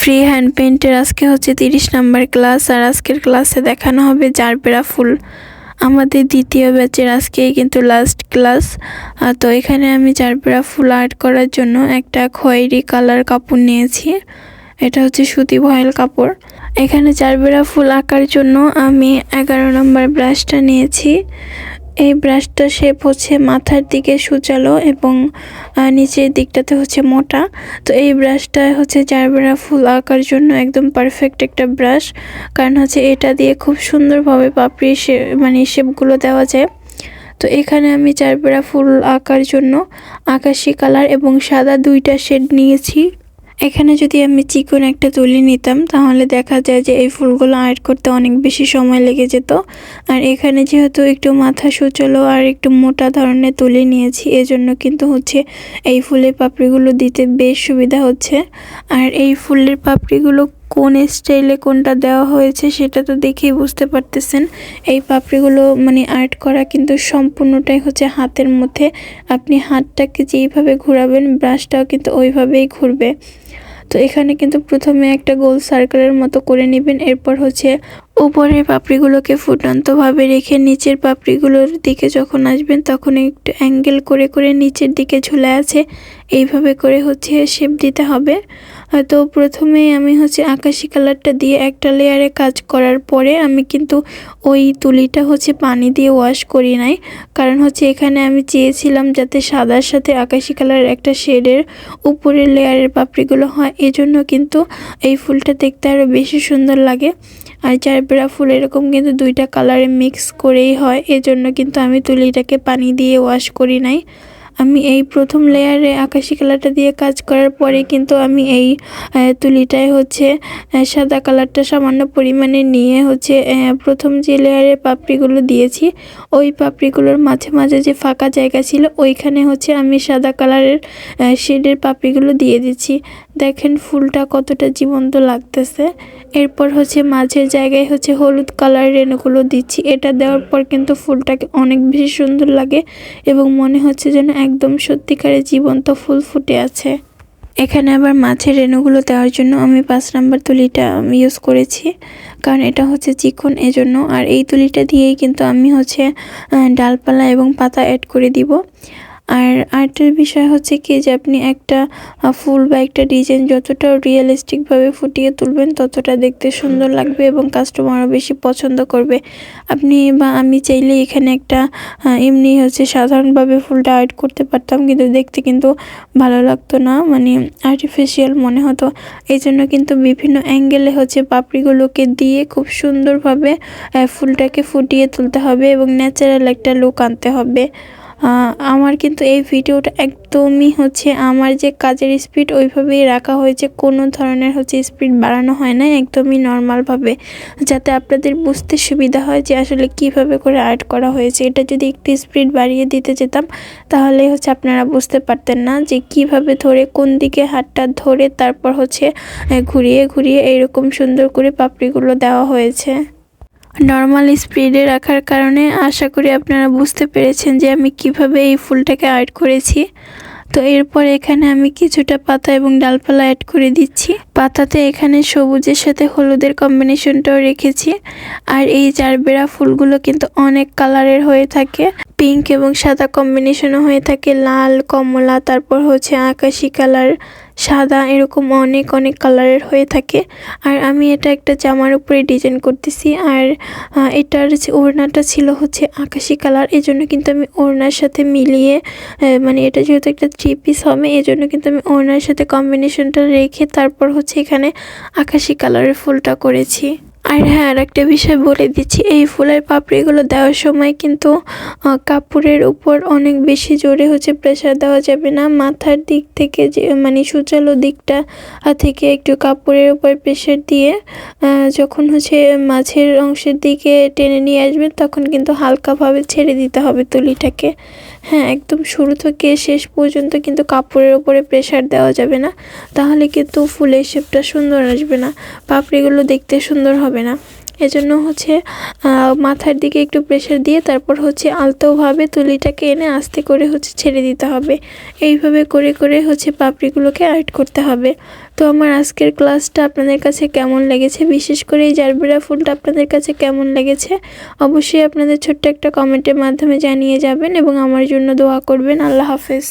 Free hand পেইন্টের আজকে হচ্ছে 30 number class. আর আজকের ক্লাসে দেখানো হবে জারবেরা ফুল। আমাদের দ্বিতীয় ব্যাচের আজকেই কিন্তু লাস্ট ক্লাস। তো এখানে আমি জারবেরা ফুল আর্ট করার জন্য একটা খয়েরি কালার কাপড় নিয়েছি। এটা হচ্ছে সুতি ভয়েল কাপড়। এখানে জারবেরা ফুল আঁকার জন্য আমি 11 নম্বর ব্রাশটা নিয়েছি। এই ব্রাশটা শেপ হচ্ছে মাথার দিকে সুচালো এবং নিচের দিকটাতে হচ্ছে মোটা। তো এই ব্রাশটা হচ্ছে জারবেরা ফুল আঁকার জন্য একদম পারফেক্ট একটা ব্রাশ, কারণ হচ্ছে এটা দিয়ে খুব সুন্দরভাবে পাপড়ি শেপগুলো দেওয়া যায়। তো এখানে আমি জারবেরা ফুল আঁকার জন্য আকাশি কালার এবং সাদা দুইটা শেড নিয়েছি। এখানে যদি আমি চিকন একটা তুলি নিতাম তাহলে দেখা যায় যে এই ফুলগুলো আর্ট করতে অনেক বেশি সময় লেগে যেত। আর এখানে যেহেতু একটু মাথা সুচলো আর একটু মোটা ধরনের তুলি নিয়েছি, এজন্য কিন্তু হচ্ছে এই ফুলের পাপড়িগুলো দিতে বেশ সুবিধা হচ্ছে। আর এই ফুলের পাপড়িগুলো কোন স্টাইলে কোনটা দেওয়া হয়েছে সেটা তো দেখেই বুঝতে পারতেছেন। এই পাপড়িগুলো আর্ট করা কিন্তু সম্পূর্ণটাই হচ্ছে হাতের মধ্যে। আপনি হাতটাকে যেইভাবে ঘোরাবেন ব্রাশটাও কিন্তু ওইভাবেই ঘুরবে। তো এখানে কিন্তু প্রথমে একটা গোল সার্কেলের মতো করে নেবেন। এরপর হচ্ছে উপরের পাপড়িগুলোকে ফুটন্তভাবে রেখে নিচের পাপড়িগুলোর দিকে যখন আসবেন তখন একটু অ্যাঙ্গেল করে করে নিচের দিকে ঝুলে আছে এইভাবে করে হচ্ছে শেপ দিতে হবে। তো প্রথমেই আমি হচ্ছে আকাশি কালারটা দিয়ে একটা লেয়ারে কাজ করার পরে আমি কিন্তু ওই তুলিটা হচ্ছে পানি দিয়ে ওয়াশ করি নাই, কারণ হচ্ছে এখানে আমি চেয়েছিলাম যাতে সাদার সাথে আকাশি কালারের একটা শেডের উপরের লেয়ারের পাপড়িগুলো হয়। এজন্য কিন্তু এই ফুলটা দেখতে আরও বেশি সুন্দর লাগে। আর জারবেরা ফুল এরকম কিন্তু দুইটা কালারে মিক্স করেই হয়, এজন্য কিন্তু আমি তুলিটাকে পানি দিয়ে ওয়াশ করি নাই। আমি এই প্রথম লেয়ারে আকাশি কালারটা দিয়ে কাজ করার পরে কিন্তু আমি এই তুলিটায় হচ্ছে সাদা কালারটা সামান্য পরিমাণে নিয়ে হচ্ছে প্রথম যে লেয়ারের পাপড়িগুলো দিয়েছি ওই পাপড়িগুলোর মাঝে মাঝে যে ফাঁকা জায়গা ছিল ওইখানে হচ্ছে আমি সাদা কালারের শেডের পাপড়িগুলো দিয়ে দিচ্ছি। দেখেন ফুলটা কতটা জীবন্ত লাগতেছে। এরপর হচ্ছে মাঝের জায়গায় হচ্ছে হলুদ কালার রেণুগুলো দিচ্ছি। এটা দেওয়ার পর কিন্তু ফুলটাকে অনেক বেশি সুন্দর লাগে এবং মনে হচ্ছে যেন একদম সত্যিকারের জীবন্ত ফুল ফুটে আছে। এখানে আবার মাছের রেণুগুলো দেওয়ার জন্য আমি 5 নাম্বার তুলিটা ইউজ করেছি, কারণ এটা হচ্ছে চিকন এজন্য। আর এই তুলিটা দিয়েই কিন্তু আমি হচ্ছে ডালপালা এবং পাতা অ্যাড করে দিব। আর আর্টের বিষয় হচ্ছে কি যে আপনি একটা ফুল বা একটা ডিজাইন যতটা রিয়েলিস্টিকভাবে ফুটিয়ে তুলবেন ততটা দেখতে সুন্দর লাগবে এবং কাস্টমারও বেশি পছন্দ করবে। আপনি বা আমি চাইলে এখানে একটা এমনি হচ্ছে সাধারণভাবে ফুলটা আর্ট করতে পারতাম, কিন্তু দেখতে কিন্তু ভালো লাগতো না, আর্টিফিশিয়াল মনে হতো। এই জন্য কিন্তু বিভিন্ন অ্যাঙ্গেলে হচ্ছে পাপড়িগুলোকে দিয়ে খুব সুন্দরভাবে ফুলটাকে ফুটিয়ে তুলতে হবে এবং ন্যাচারাল একটা লুক আনতে হবে। আমার কিন্তু এই ভিডিওটা একদমই হচ্ছে আমার যে কাজের স্পিড ওইভাবেই রাখা হয়েছে, কোনো ধরনের হচ্ছে স্পিড বাড়ানো হয় না, একদমই নর্মালভাবে, যাতে আপনাদের বুঝতে সুবিধা হয় যে আসলে কিভাবে করে আর্ট করা হয়েছে। এটা যদি একটু স্পিড বাড়িয়ে দিতে যেতাম তাহলে হচ্ছে আপনারা বুঝতে পারতেন না যে কিভাবে ধরে কোন দিকে হাতটা ধরে তারপর হচ্ছে ঘুরিয়ে ঘুরিয়ে এইরকম সুন্দর করে পাপড়িগুলো দেওয়া হয়েছে। নর্মাল স্পিডে রাখার কারণে আশা করি আপনারা বুঝতে পেরেছেন যে আমি কিভাবে এই ফুলটাকে আর্ট করেছি। তো এরপর এখানে আমি কিছুটা পাতা এবং ডালপালা অ্যাড করে দিচ্ছি। পাতাতে এখানে সবুজের সাথে হলুদের কম্বিনেশনটাও রেখেছি। আর এই জারবেরা ফুলগুলো কিন্তু অনেক কালারের হয়ে থাকে, পিঙ্ক এবং সাদা কম্বিনেশনও হয়ে থাকে, লাল, কমলা, তারপর হচ্ছে আকাশি কালার, সাদা, এরকম অনেক অনেক কালারের হয়ে থাকে। আর আমি এটা একটা জামার উপরে ডিজাইন করতেছি। আর এটার যে ওড়নাটা ছিল হচ্ছে আকাশি কালার, এজন্য কিন্তু আমি ওড়নার সাথে মিলিয়ে এটা যেহেতু একটা 3 পিস হবে এজন্য কিন্তু আমি ওড়নার সাথে কম্বিনেশনটা রেখে তারপর হচ্ছে এখানে আকাশি কালারের ফুলটা করেছি। আর হ্যাঁ, আর একটা বিষয় বলে দিচ্ছি, এই ফুলের পাপড়িগুলো দেওয়ার সময় কিন্তু কাপড়ের উপর অনেক বেশি জোরে হচ্ছে প্রেসার দেওয়া যাবে না। মাথার দিক থেকে যে সুচালো দিকটা থেকে একটু কাপড়ের উপর প্রেসার দিয়ে যখন হচ্ছে মাঝের অংশের দিকে টেনে নিয়ে আসবেন তখন কিন্তু হালকাভাবে ছেড়ে দিতে হবে তুলিটাকে। হ্যাঁ, একদম শুরু থেকে শেষ পর্যন্ত কিন্তু কাপড়ের উপরে প্রেসার দেওয়া যাবে না, তাহলে কিন্তু ফুলের শেপটা সুন্দর আসবে না, পাপড়িগুলো দেখতে সুন্দর হবে না। এজন্য হচ্ছে মাথার দিকে একটু প্রেসার দিয়ে তারপর হচ্ছে আলতোভাবে তুলিটাকে এনে আস্তে করে হচ্ছে ছেড়ে দিতে হবে। এইভাবে করে করে হচ্ছে পাপড়িগুলোকে আর্ট করতে হবে। তো আমার আজকের ক্লাসটা আপনাদের কাছে কেমন লেগেছে, বিশেষ করে এই জারবেরা ফুলটা আপনাদের কাছে কেমন লেগেছে অবশ্যই আপনাদের ছোট্ট একটা কমেন্টের মাধ্যমে জানিয়ে যাবেন এবং আমার জন্য দোয়া করবেন। আল্লাহ হাফেজ।